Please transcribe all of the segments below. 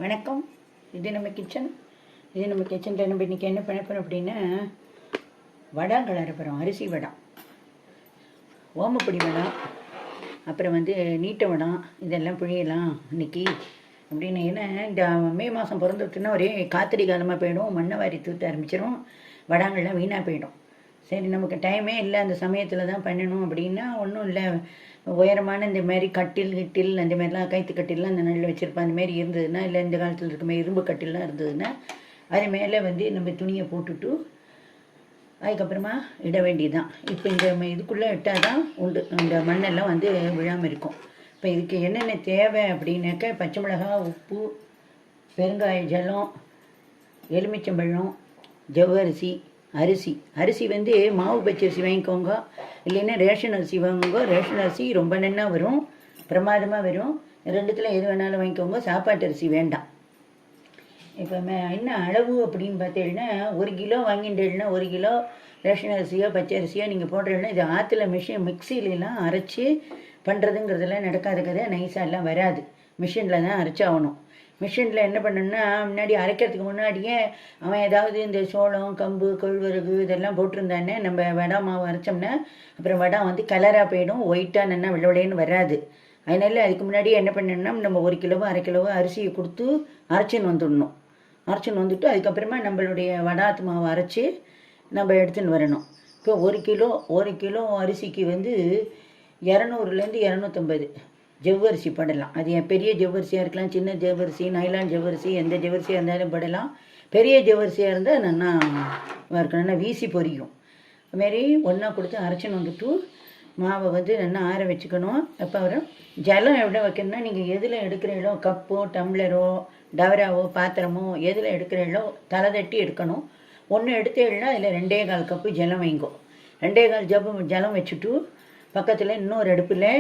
வணக்கம். இது நம்ம கிச்சனில் நம்ம இன்றைக்கி என்ன பண்ண போகிறோம் அப்படின்னா, வடம் கலர போகிறோம். அரிசி வடம், ஓமப்பொடி வடம், அப்புறம் நீட்ட வடம், இதெல்லாம் புழியலாம் இன்றைக்கி அப்படின்னு. ஏன்னா இந்த மே மாதம் பிறந்துட்டுன்னா ஒரே காத்தடி காலமாக போயிடும், மண்ணை வாரி தூத்த ஆரம்பிச்சிடும், வடங்கள்லாம் வீணாக போயிடும். சரி, நமக்கு டைமே இல்லை, அந்த சமயத்தில் தான் பண்ணணும் அப்படின்னா ஒன்றும் இல்லை. உயரமான இந்த மாதிரி கட்டில் அந்த மாதிரிலாம் கைத்து கட்டில்லாம் அந்த நடுவில் வச்சுருப்பேன். அந்த மாதிரி இருந்ததுன்னா, இல்லை இந்த காலத்தில் இருக்க மாதிரி இரும்பு கட்டில்லாம் இருந்ததுன்னா அது மேலே நம்ம துணியை போட்டுட்டு அதுக்கப்புறமா இட வேண்டியதுதான். இப்போ இந்த இதுக்குள்ளே இட்டால் தான் உண்டு, இந்த மண்ணெல்லாம் விழாமல் இருக்கும். இப்போ இதுக்கு என்னென்ன தேவை அப்படின்னாக்க, பச்சை மிளகாய், உப்பு, பெருங்காய ஜலம், எலுமிச்சம்பழம், ஜவ்வரிசி, அரிசி மாவு பச்சரிசி வாங்கிக்கோங்க, இல்லைன்னா ரேஷன் அரிசி வாங்குங்க. ரேஷன் அரிசி ரொம்ப நன்னா வரும், பிரமாதமாக வரும். ரெண்டுத்தில் எது வேணாலும் வாங்கிக்கோங்க. சாப்பாட்டு அரிசி வேண்டாம். இப்போ என்ன அளவு அப்படின்னு பார்த்தீங்கன்னா, 1 கிலோ வாங்கிட்டேன்னா 1 கிலோ ரேஷன் அரிசியோ பச்சை அரிசியோ நீங்கள் போடுறீங்கன்னா, இது ஆற்றுல மிக்சிலெலாம் அரைச்சி பண்ணுறதுங்கிறதெல்லாம் நடக்காத கதை. நைஸாக எல்லாம் வராது, மிஷினில் தான் அரைச்சாகணும். மிஷினில் என்ன பண்ணணும்னா, முன்னாடி அரைக்கிறதுக்கு முன்னாடியே அவன் ஏதாவது இந்த சோளம், கம்பு, கொள்வரகு இதெல்லாம் போட்டிருந்தானே, நம்ம வடை மாவு அரைச்சோம்னா அப்புறம் வடை கலராக போயிடும், ஒயிட்டாக நல்லா வெள்ளவடைன்னு வராது. அதனால அதுக்கு முன்னாடியே என்ன பண்ணணும்னா, நம்ம 1 கிலோவோ 1/2 கிலோவோ அரிசியை கொடுத்து அரைச்சின்னு வந்துடணும். அரைச்சின்னு வந்துட்டு அதுக்கப்புறமா நம்மளுடைய வடாத்து மாவு அரைச்சி நம்ம எடுத்துன்னு வரணும். இப்போ 1 கிலோ அரிசிக்கு 200லேருந்து 250 ஜவ்வரிசி படலாம். அது பெரிய ஜவ்வரிசியாக இருக்கலாம், சின்ன ஜவ்வரிசி, நைலான் ஜவ்வரிசி, எந்த ஜவ்வரிசியாக இருந்தாலும் படலாம். பெரிய ஜவ்வரிசியாக இருந்தால் நல்லா இருக்கணும், நல்லா வீசி பொரியும். அதுமாரி ஒன்றா கொடுத்து அரைச்சின்னு வந்துட்டு மாவை நல்லா ஆற வச்சுக்கணும். அப்புறம் ஜலம் எவ்வளோ வைக்கணும்னா, நீங்கள் எதில் எடுக்கிறீங்களோ, கப்போ டம்ளரோ டவராவோ பாத்திரமோ எதில் எடுக்கிறீங்களோ தலை தட்டி எடுக்கணும். ஒன்று எடுத்தேன்னா அதில் 2.25 கப்பு ஜலம் வைங்கோ. 2.25 ஜலம் வச்சுட்டு பக்கத்தில் இன்னொரு அடுப்பில்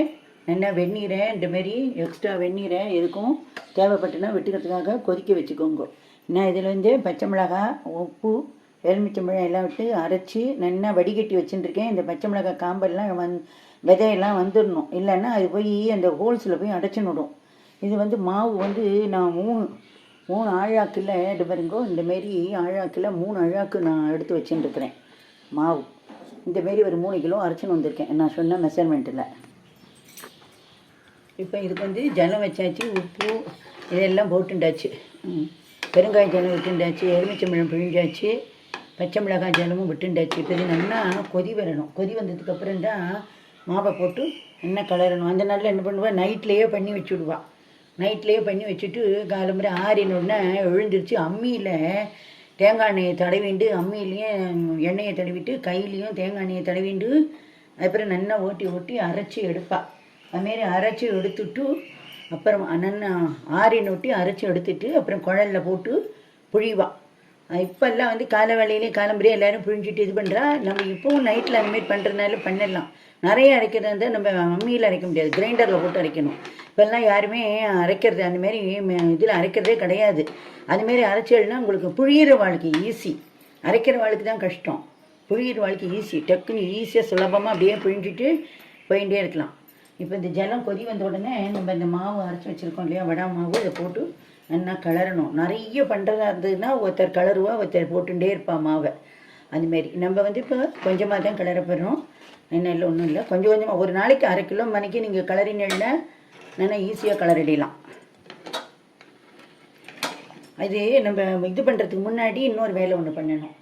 நல்லா வெந்நீரை, இந்தமாரி எக்ஸ்ட்ரா வெந்நீரை எதுக்கும் தேவைப்பட்டுனா விட்டுக்கிறதுக்காக கொதிக்க வச்சுக்கோங்க. நான் இதில் பச்சை மிளகாய், உப்பு, எலுமிச்சம்பழம் எல்லாம் விட்டு அரைச்சி நல்லா வடிகட்டி வச்சுட்டுருக்கேன். இந்த பச்சை மிளகாய் காம்பெல்லாம் விதையெல்லாம் வந்துடணும், இல்லைன்னா அது போய் அந்த ஹோல்ஸில் போய் அடைச்சின்னு விடும். இது மாவு நான் 3 ஆழாக்கில் இது பாருங்கோ, இந்தமாரி ஆழாக்கில் 3 ஆழாக்கு நான் எடுத்து வச்சுட்டுருக்கிறேன் மாவு. இந்தமாரி ஒரு 3 கிலோ அரைச்சின்னு வந்திருக்கேன் நான் சொன்ன மெஷர்மெண்ட்டில். இப்போ இதுக்கு ஜலம் வச்சாச்சு, உப்பு இதெல்லாம் போட்டுண்டாச்சு, பெருங்காய ஜலம் விட்டுண்டாச்சு, எலுமிச்சம்பழம் பிழிஞ்சாச்சு, பச்சை மிளகாய் ஜலமும் விட்டுண்டாச்சு. இப்போ இது நல்லா கொதி வரணும். கொதி வந்ததுக்கப்புறம் தான் மாவை போட்டு என்ன கலரணும். அந்த நாளில் என்ன பண்ணுவாள், நைட்லேயே பண்ணி வச்சுடுவாள். நைட்லேயே பண்ணி வச்சுட்டு காலம்புரை ஆறினோடனே எழுந்திரிச்சு அம்மியில் தேங்காய் எண்ணெயை தடவிண்டு, அம்மியிலையும் எண்ணெயை தடவிட்டு கையிலையும் தேங்காய் எண்ணெயை தடவிண்டு அப்புறம் நல்லா ஓட்டி அரைச்சி எடுப்பாள். அதுமாரி அரைச்சி எடுத்துட்டு அப்புறம் நல்லா ஆறினொட்டி அரைச்சி எடுத்துட்டு அப்புறம் குழலில் போட்டு புழிவாள். இப்போல்லாம் காலை வேலையிலே காலம்புரையே எல்லோரும் புழிஞ்சிட்டு இது பண்ணுறா. நம்ம இப்போவும் நைட்டில் அந்தமாரி பண்ணுறதுனால பண்ணிடலாம். நிறைய அரைக்கிறதா இருந்தால் நம்ம அம்மியில் அரைக்க முடியாது, கிரைண்டரில் போட்டு அரைக்கணும். இப்போல்லாம் யாருமே அரைக்கிறது அந்தமாரி இதில் அரைக்கிறதே கிடையாது. அதுமாரி அரைச்சல்னா உங்களுக்கு புழியிற வாழ்க்கை ஈஸி, அரைக்கிற வாழ்க்கை தான் கஷ்டம். புழியிற வாழ்க்கை ஈஸி, டக்குன்னு ஈஸியாக சுலபமாக அப்படியே புழிஞ்சிட்டு போயிட்டே இருக்கலாம். இப்போ இந்த ஜலம் கொதி வந்த உடனே நம்ம இந்த மாவு அரைச்சி வச்சுருக்கோம் இல்லையா, வடை மாவு, இதை போட்டு நல்லா கிளறணும். நிறைய பண்ணுறதா இருந்ததுன்னா ஒருத்தர் கிளறுவா, ஒருத்தர் போட்டுகிட்டே இருப்பாள் மாவை. அதுமாரி நம்ம இப்போ கொஞ்சமாக தான் கிளறப்படுறோம், என்ன இல்லை ஒன்றும் இல்லை. கொஞ்சமாக ஒரு நாளைக்கு 1/2 கிலோ மணிக்கு நீங்கள் கிளறினீங்கன்னா நல்லா ஈஸியாக கிளறிடலாம். அது நம்ம இது பண்ணுறதுக்கு முன்னாடி இன்னொரு வேலை ஒன்று பண்ணணும்.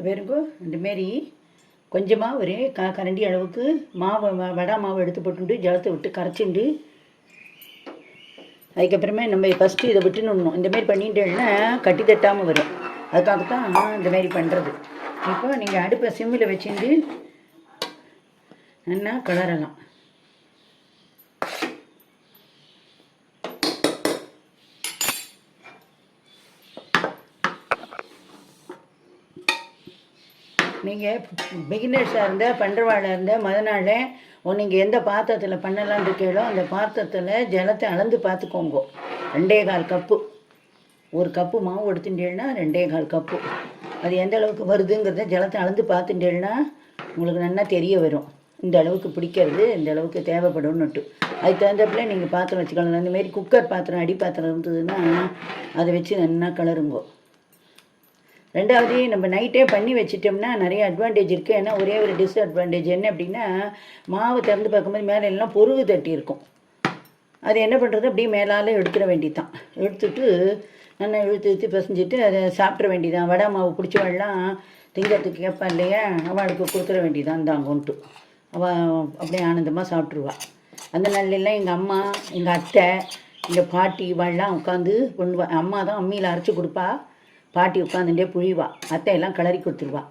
பாருங்கோ, இந்தமாரி கொஞ்சமாக ஒரு கரண்டி அளவுக்கு வடை மாவு எடுத்து போட்டுட்டு ஜலத்தை விட்டு கரைச்சிண்டு அதுக்கப்புறமே நம்ம ஃபஸ்ட்டு இதை விட்டுணும். இந்தமாரி பண்ணிட்டேன்னா கட்டி தட்டாமல் வரும். அதுக்காகத்தான் இந்தமாரி பண்ணுறது. இப்போ நீங்கள் அடுப்பை சிம்மில் வச்சுட்டு நல்லா கிளறலாம். நீங்கள் பிகினர்ஸாக இருந்தால் பண்ணுறவாளாக இருந்தால் நாள் நீங்கள் எந்த பாத்திரத்தில் பண்ணலான்னு இருக்கீங்களோ அந்த பாத்திரத்தில் ஜலத்தை அளந்து பார்த்துக்கோங்க. 2.25 கப்பு. ஒரு கப்பு மாவு எடுத்துட்டேன்னா 2.25 கப்பு. அது எந்த அளவுக்கு வருதுங்கிறத ஜலத்தை அளந்து பார்த்துட்டேன்னா உங்களுக்கு நல்லா தெரிய வரும். இந்த அளவுக்கு பிடிக்கிறது, இந்த அளவுக்கு தேவைப்படும்னுட்டு. அதுக்கு தகுந்தப்பில் நீங்கள் பாத்திரம் வச்சுக்கலாம். அந்தமாரி குக்கர் பாத்திரம், அடி பாத்திரம் இருந்ததுன்னா அதை வச்சு நல்லா கலருங்கோ. ரெண்டாவது, நம்ம நைட்டே பண்ணி வச்சிட்டோம்னா நிறைய அட்வான்டேஜ் இருக்குது. ஏன்னா ஒரே ஒரு டிஸ்அட்வான்டேஜ் என்ன அப்படின்னா, மாவு திறந்து பார்க்கும்போது மேலே எல்லாம் பொருகு தட்டி இருக்கும். அது என்ன பண்ணுறது, அப்படியே மேலால் எடுத்துட வேண்டியதான். எடுத்துட்டு நல்லா இழுத்து பிசைஞ்சிட்டு அதை சாப்பிட்ற வேண்டியதான். வடை மாவு பிடிச்சவெல்லாம் திங்கிறதுக்கு கேட்பா இல்லையா, அவளுக்கு கொடுத்துட வேண்டியதான் தாங்கன்ட்டு. அவள் அப்படியே ஆனந்தமாக சாப்பிட்ருவாள். அந்த நாள்லாம் எங்கள் அம்மா, எங்கள் அத்தை, எங்கள் பாட்டி இவாள்லாம் உட்காந்து பண்ணுவா. அம்மா தான் அம்மியில் அரைச்சி கொடுப்பா, பாட்டி உட்காந்துட்டே புழிவா, அத்தையெல்லாம் கிளறி கொடுத்துருவா.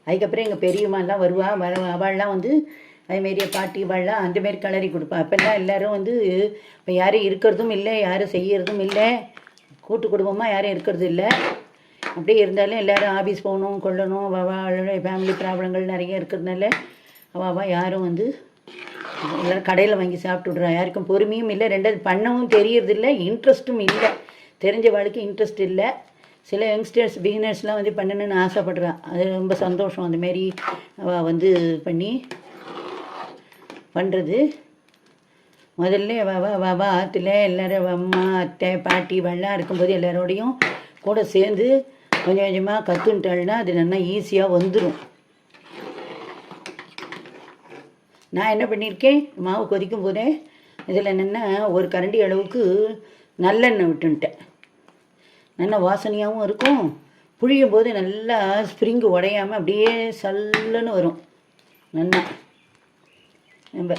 அதுக்கப்புறம் எங்கள் பெரியம்மாலாம் வருவா. அவள்லாம் வந்து அதுமாரியே பாட்டி இவாள்லாம் அந்தமாரி கிளறி கொடுப்பா. அப்போல்லாம் எல்லோரும் வந்து இப்போ யாரும் இருக்கிறதும் இல்லை, யாரும் செய்யறதும் இல்லை, கூட்டு குடும்பமாக யாரும் இருக்கிறது இல்லை. அப்படியே இருந்தாலும் எல்லோரும் ஆஃபீஸ் போகணும், கொள்ளணும், ஃபேமிலி ப்ராப்ளங்கள் நிறைய இருக்கிறதுனால அவள் யாரும் வந்து எல்லோரும் கடையில் வாங்கி சாப்பிட்டு விட்றா. யாருக்கும் பொறுமையும் இல்லை, ரெண்டாவது பண்ணவும் தெரியறதில்லை, இன்ட்ரெஸ்ட்டும் இல்லை. தெரிஞ்ச வாழ்க்கை இன்ட்ரெஸ்ட் இல்லை. சில யங்ஸ்டர்ஸ் பிகினர்ஸ்லாம் வந்து பண்ணணுன்னு ஆசைப்படுறா. அது ரொம்ப சந்தோஷம். அந்தமாரி அவள் வந்து பண்ணி பண்ணுறது. முதல்ல வா ஆற்றுல எல்லோரும் அம்மா, அத்தை, பாட்டி இவெல்லாம் இருக்கும்போது எல்லோரோடையும் கூட சேர்ந்து கொஞ்சம் கொஞ்சமாக கற்றுன்ட்டாள்னா அது நல்லா ஈஸியாக வந்துடும். நான் என்ன பண்ணியிருக்கேன், மாவு கொதிக்கும் போதே இதில் என்னென்னா ஒரு கரண்டி அளவுக்கு நல்லெண்ணெய் விட்டுன்ட்டேன். நல்லா வாசனையாகவும் இருக்கும். புழியும் போது நல்லா ஸ்ப்ரிங்கு உடையாமல் அப்படியே சல்லுன்னு வரும். நல்லா நம்ம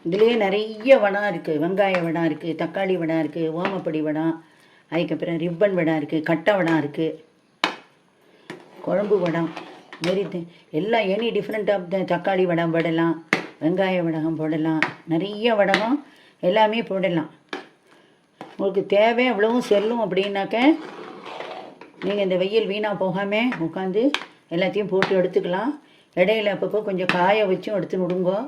இதுலேயே நிறைய வடம் இருக்குது. வெங்காய வடம் இருக்குது, தக்காளி வடம் இருக்குது, ஓமப்படி வடம், அதுக்கப்புறம் ரிப்பன் வடம் இருக்குது, கட்டை வடம் இருக்குது, குழம்பு வடம், மாரி எல்லாம் எனி டிஃப்ரெண்ட் ஆஃப் தக்காளி வடம் போடலாம், வெங்காய வடகம் போடலாம், நிறைய வடகம் எல்லாமே போடலாம். உங்களுக்கு தேவை எவ்வளவும் செல்லும். அப்படின்னாக்க நீங்கள் இந்த வெயில் வீணாக போகாமல் உட்காந்து எல்லாத்தையும் போட்டு எடுத்துக்கலாம். இடையில அப்பப்போ கொஞ்சம் காய வச்சும் எடுத்து விடுங்கோ.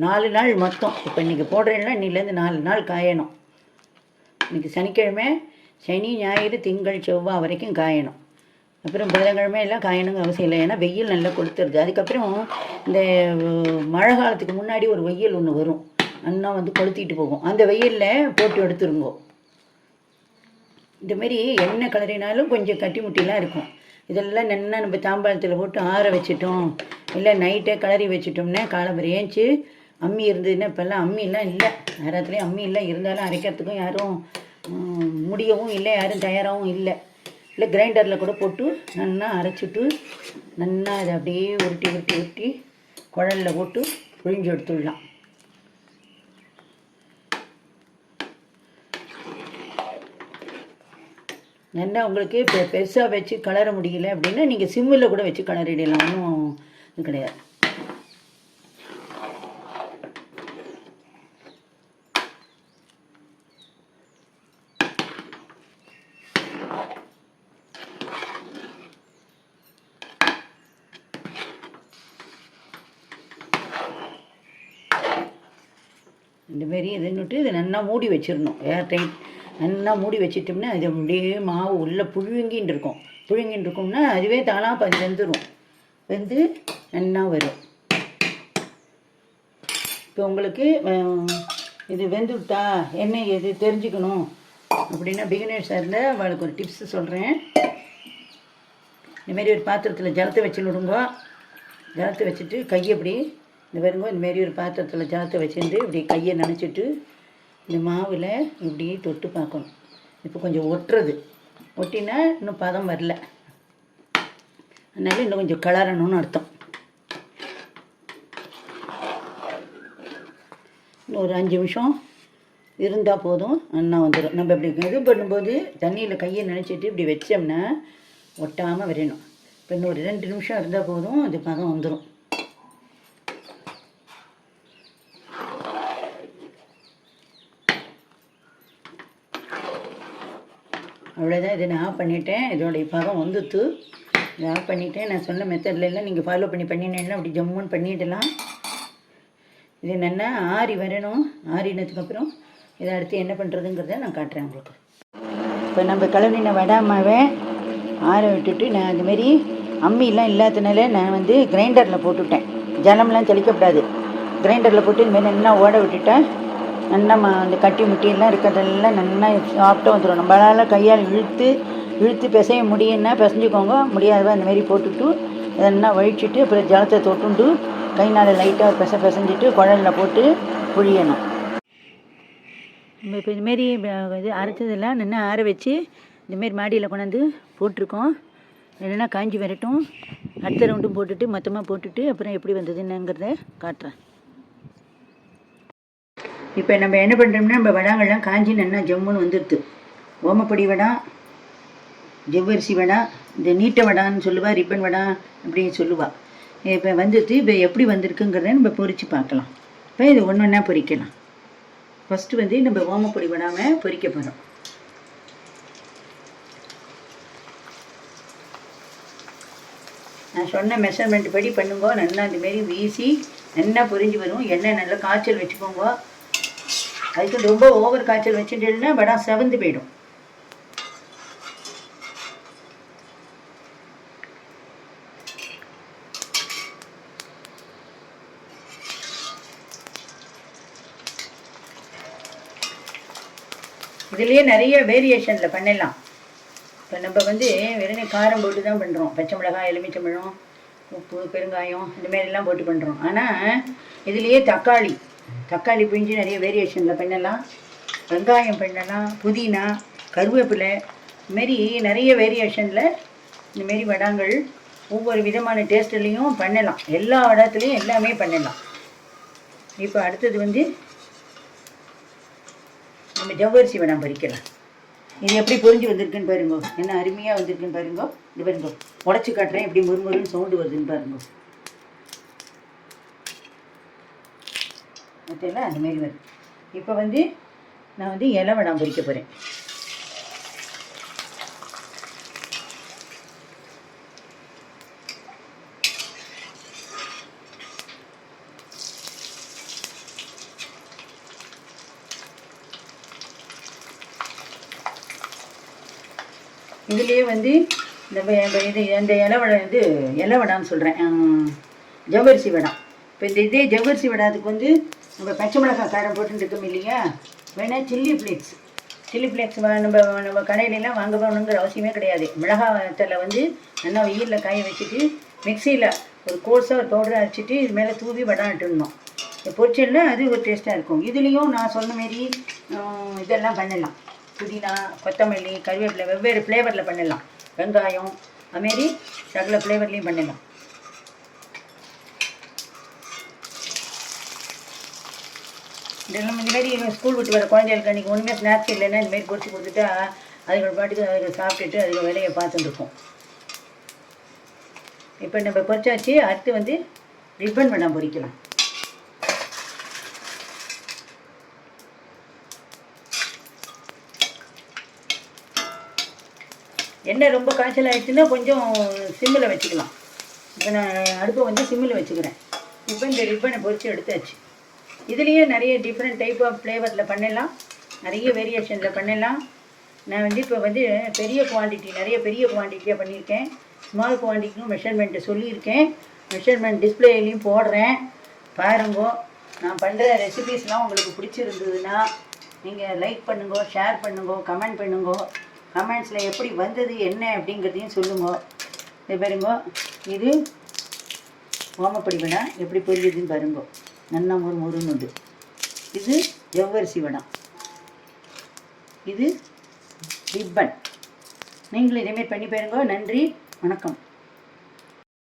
4 நாள் மொத்தம். இப்போ இன்றைக்கி போடுறேன்னா இன்னிலேருந்து 4 நாள் காயணும். இன்றைக்கி சனிக்கிழமை, சனி, ஞாயிறு, திங்கள், செவ்வாய் வரைக்கும் காயணும். அப்புறம் புதன்கிழமை எல்லாம் காயணுங்க அவசியம் இல்லை. ஏன்னா வெயில் நல்லா கொளுத்துறது. அதுக்கப்புறம் இந்த மழை காலத்துக்கு முன்னாடி ஒரு வெயில் ஒன்று வரும், அண்ணா வந்து கொளுத்திட்டு போகும். அந்த வெயிலில் போட்டு எடுத்துருங்கோ. இந்தமாரி என்ன கலரினாலும் கொஞ்சம் கட்டி முட்டிலாம் இருக்கும். இதெல்லாம் நல்லா நம்ம தாம்பாளத்தில் போட்டு ஆற வச்சிட்டோம், இல்லை நைட்டே கிளறி வச்சிட்டோம்னா காலம்பரை ஏஞ்சி அம்மி இருந்ததுன்னா, இப்போல்லாம் அம்மிலாம் இல்லை, நேரத்துலேயும் அம்மி இல்லை, இருந்தாலும் அரைக்கிறதுக்கும் யாரும் முடியவும் இல்லை, யாரும் தயாராகவும் இல்லை. இல்லை கிரைண்டரில் கூட போட்டு நல்லா அரைச்சிட்டு நல்லா அதை அப்படியே உருட்டி உருட்டி உருட்டி குழலில் போட்டு புழிஞ்சு எடுத்துடலாம். நல்லா உங்களுக்கு இப்போ பெருசாக வச்சு கலர முடியல அப்படின்னா நீங்கள் சிம்மில் கூட வச்சு கலரிடலாம், ஒன்றும் இது கிடையாது. இந்தமாரி இதுன்னுட்டு இதை நல்லா மூடி வச்சிடணும். ஏர் டைட் நல்லா மூடி வச்சிட்டோம்னா அது அப்படியே மாவு உள்ளே புழுங்கின்னு இருக்கும். புழுங்கின்னு இருக்கும்னா அதுவே தானாக வெந்துடும். வெந்து நல்லா வரும். இப்போ உங்களுக்கு இது வெந்துவிட்டா என்ன எது தெரிஞ்சுக்கணும் அப்படின்னா, பிகினர்ஸாக இருந்தால் அவளுக்கு ஒரு டிப்ஸு சொல்கிறேன். இந்தமாரி ஒரு பாத்திரத்தில் ஜலத்தை வச்சு விடுங்க. ஜலத்தை வச்சுட்டு கையை இப்படி இந்த வருங்க, இந்தமாரி ஒரு பாத்திரத்தில் ஜலத்தை வச்சுட்டு இப்படி கையை நனைச்சிட்டு இந்த மாவில் இப்படி தொட்டு பார்க்கணும். இப்போ கொஞ்சம் ஒட்டுறது, ஒட்டினா இன்னும் பதம் வரல, அதனால இன்னும் கொஞ்சம் கிளறணும்னு அர்த்தம். இன்னும் ஒரு 5 நிமிஷம் இருந்தால் போதும், அண்ணா வந்துடும். நம்ம இப்படி இது பண்ணும்போது தண்ணியில் கையை நினச்சிட்டு இப்படி வச்சோம்னா ஒட்டாமல் வரணும். இப்போ இன்னும் ஒரு 2 நிமிஷம் இருந்தால் போதும், அது பதம் வந்துடும். அவ்வளோதான். இதை நான் பண்ணிட்டேன். இதோடைய பதம் வந்துட்டு இதை ஆஃப் பண்ணிவிட்டு நான் சொன்ன மெத்தட்லாம் நீங்கள் ஃபாலோ பண்ணினீங்கன்னா அப்படி ஜம்முன்னு பண்ணிடலாம். இது நல்லா ஆறி வரணும். ஆறினதுக்கப்புறம் இதை அடுத்து என்ன பண்ணுறதுங்கிறத நான் காட்டுறேன் உங்களுக்கு. இப்போ நம்ம கலனின வடை மாவை ஆற விட்டுட்டு நான் அந்தமாரி அம்மிலாம் இல்லாதனால நான் வந்து கிரைண்டரில் போட்டுவிட்டேன். ஜலம்லாம் தெளிக்கப்படாது. கிரைண்டரில் போட்டு இந்தமாரி நல்லா ஓட விட்டுட்டேன். நல்லா அந்த கட்டி முட்டியெல்லாம் இருக்கிறதெல்லாம் நல்லா சாப்பிட்டு வந்துடும். நம்மளால் கையால் இழுத்து பிசைய முடியும்னா பிசைஞ்சிக்கோங்க. முடியாதவ அந்தமாரி போட்டுவிட்டு நல்லா வழிச்சிட்டு அப்புறம் ஜலத்தை தொட்டுண்டு கைனால் லைட்டாக பிசைஞ்சிட்டு குழலில் போட்டு புழியணும். நம்ம இப்போ இதுமாரி இது அரைச்சதெல்லாம் நல்லா ஆற வச்சு இந்தமாரி மாடியில் கொண்டாந்து போட்டிருக்கோம். இல்லைன்னா காஞ்சி வரட்டும். அடுத்த ரவுண்டும் போட்டுட்டு மொத்தமாக போட்டுட்டு அப்புறம் எப்படி வந்ததுன்னுங்கிறத காட்டுறேன். இப்போ நம்ம என்ன பண்ணுறோம்னா நம்ம வடாங்கள்லாம் காஞ்சி நல்லா ஜம்முன்னு வந்துடுது. ஓமப்பொடி வடை, ஜவ்வரிசி வடை, இந்த நீட்டை வடான்னு சொல்லுவாள், ரிப்பன் வடை அப்படின்னு சொல்லுவாள். இப்போ வந்துட்டு இப்போ எப்படி வந்திருக்குங்கிறத நம்ம பொரித்து பார்க்கலாம். இப்போ இது ஒன்று ஒன்றா பொரிக்கலாம். ஃபஸ்ட்டு வந்து நம்ம ஓமப்பொடி வடாமல் பொரிக்க போகிறோம். நான் சொன்ன மெஷர்மெண்ட் படி பண்ணுங்க. நல்லா இந்தமாரி வீசி நல்லா பொரிஞ்சு வரும். எண்ணெய் நல்லா காய்ச்சல் வச்சுக்கோங்க. அதுக்கு ரொம்ப ஓவர் காய்ச்சல் வச்சுட்டேன்னா வடை செவந்து போயிடும். இதுலேயே நிறைய வேரியேஷனில் பண்ணலாம். இப்போ நம்ம வந்து வெறும் காரம் போட்டு தான் பண்ணுறோம். பச்சை மிளகாய், எலுமிச்சம்பழம், உப்பு, பெருங்காயம் இந்தமாரிலாம் போட்டு பண்ணுறோம். ஆனால் இதுலேயே தக்காளி பிழிஞ்சு நிறைய வேரியேஷனில் பண்ணலாம். வெங்காயம் பண்ணலாம், புதினா, கருவேப்பிலை, இதுமாரி நிறைய வேரியேஷனில் இந்தமாரி வடாங்கள் ஒவ்வொரு விதமான டேஸ்ட்லேயும் பண்ணலாம். எல்லா வடத்துலேயும் எல்லாமே பண்ணலாம். இப்போ அடுத்தது வந்து நம்ம ஜவ்வரிசி வடை பொரிக்கலாம். இது எப்படி பொரிஞ்சு வந்திருக்குன்னு பாருங்க. என்ன அருமையாக வந்திருக்குன்னு பாருங்க. இது பாருங்க, உடச்சி காட்டுறேன் எப்படி முறுமுறுன்னு சவுண்டு வருதுன்னு பாருங்க. ஓகேங்களா? அந்தமாரி வரும். இப்போ வந்து நான் வந்து இலை வடை பொரிக்க போகிறேன். இதுலேயே வந்து இந்த இலை வடை வந்து இலை வடான்னு சொல்கிறேன், ஜவ்வரிசி வடை. இப்போ இதே ஜவ்வரிசி வடை அதுக்கு வந்து நம்ம பச்சை மிளகாய் காரம் போட்டுன்னு இருக்கோம் இல்லையா, வேணால் சில்லி ஃப்ளேக்ஸ் நம்ம கடையிலலாம் வாங்க போகணுங்கிற அவசியமே கிடையாது. மிளகாத்தில் வந்து நல்லா வெயிலில் காய வச்சுட்டு மிக்சியில் ஒரு கோர்ஸாக ஒரு பவுடரை அரைச்சிட்டு இது மேலே தூவி வடை இட்டுடணும். பொரிச்சல்னா அது ஒரு டேஸ்ட்டாக இருக்கும். இதுலேயும் நான் சொன்ன மாரி இதெல்லாம் பண்ணலாம். புதினா, கொத்தமல்லி, கருவேப்பிலை வெவ்வேறு ஃப்ளேவரில் பண்ணலாம். வெங்காயம் அதுமாரி சகல ஃப்ளேவர்லேயும் பண்ணலாம். இதெல்லாம் இந்தமாரி ஸ்கூல் விட்டு வர குழந்தைகளுக்கு அன்றைக்கி ஒன்றுமே ஸ்நாக்ஸ் இல்லைன்னா இந்தமாரி பொரிச்சு கொடுத்துட்டா அதுகள் பாட்டுக்கு அதுகள் சாப்பிட்டுட்டு அதுக்கு வேலையை பார்த்துட்டுருக்கோம். இப்போ நம்ம பொரிச்சாச்சு. அடுத்து வந்து ரிப்பன் வடை பொரிக்கலாம். எண்ணெய் ரொம்ப காய்ச்சல் ஆகிடுச்சுன்னா கொஞ்சம் சிம்மில் வச்சுக்கலாம். இப்போ நான் அடுப்பை வந்து சிம்மில் வச்சுக்கிறேன். இப்போ இந்த ரிப்பனை பொரித்து எடுத்தாச்சு. இதுலேயே நிறைய டிஃப்ரெண்ட் டைப் ஆஃப் ஃப்ளேவரில் பண்ணலாம், நிறைய வேரியேஷனில் பண்ணலாம். நான் வந்து இப்போ வந்து நிறைய பெரிய குவான்டிட்டியாக பண்ணியிருக்கேன். ஸ்மால் குவான்டிட்டியும் மெஷர்மெண்ட்டு சொல்லியிருக்கேன். மெஷர்மெண்ட் டிஸ்பிளேலையும் போடுறேன் பாருங்கோ. நான் பண்ணுற ரெசிபீஸ்லாம் உங்களுக்கு பிடிச்சிருந்ததுன்னா நீங்கள் லைக் பண்ணுங்கோ, ஷேர் பண்ணுங்கோ, கமெண்ட் பண்ணுங்கோ. கமெண்ட்ஸில் எப்படி வந்தது என்ன அப்படிங்கிறதையும் சொல்லுங்க. இது பாருங்கோ, இது ஓமப்பொடி வடை எப்படி பொரியுதுன்னு பாருங்கோ. நல்லா முறுமுறுன்னு உண்டு. இது ஜவ்வரிசி வடை, இது ரிப்பன். நீங்களும் இதேமாரி பண்ணி பாருங்க. நன்றி, வணக்கம்.